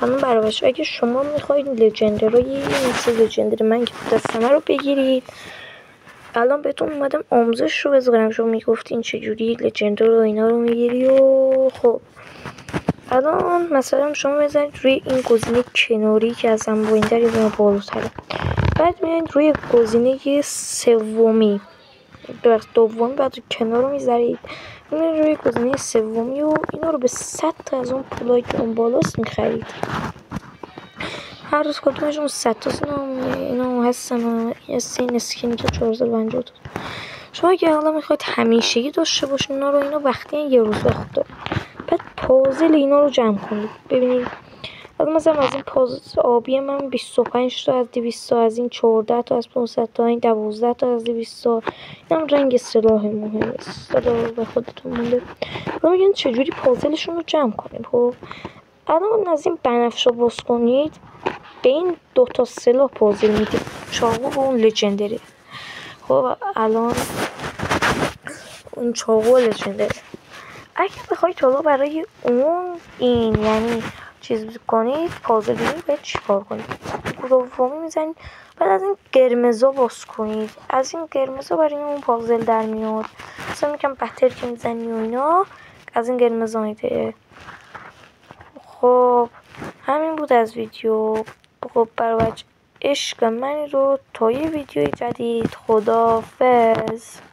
همه برای بچه اگه شما میخواید لژندری مثل لژندری من که دستمه رو بگیرید، الان بهتون اومدم آموزش رو بذارم. شما میگفتین چجوری لژندری رو اینا رو میگیری و خب الان مثلا شما بزنید روی این گزینه کناری که از هم بوین در یه بالاتره، بعد میایید روی گزینه سومی دومی، بعد کنار رو میذارید میایید روی گزینه سومی و اینا رو به 100 تا از اون پولایی که اون بالاست میخرید. هر روز کدومشون 100 تا اینا هستن و این اسکینی که 450 تا. شما اگه حالا میخواید همیشگی داشته باشین اینا رو، اینا وقتی یه روز وقت داره. بعد پازل اینا رو جمع کنید. ببینید حالا مثلا از این پازل آبی من 25 تا از 200 تا، از این 14 تا از 500 تا، این 12 تا از 200 تا. اینم رنگ سلاح مهم است، حالا به خودتون مونده. حالا میگن چجوری پازلشون رو جمع کنیم. خب الان از این بنفش رو باز کنید، به این 2 تا سلاح پازل میده، چاقو و اون لژندری. خب الان اون چاقو لژندری اگه بخواید حالا برای اون این یعنی چیز کنید پازل بگیرید، باید چیکار کنید؟ دومی میزنید، بعد از این قرمزا باز کنید، از این قرمزا برای اون پازل در میاد. مثلا میگم بهتر که میزنی و اینا از این قرمزا میده. خب همین بود از ویدیو. خب برای عشق من رو تا یه ویدیوی جدید، خداحافظ.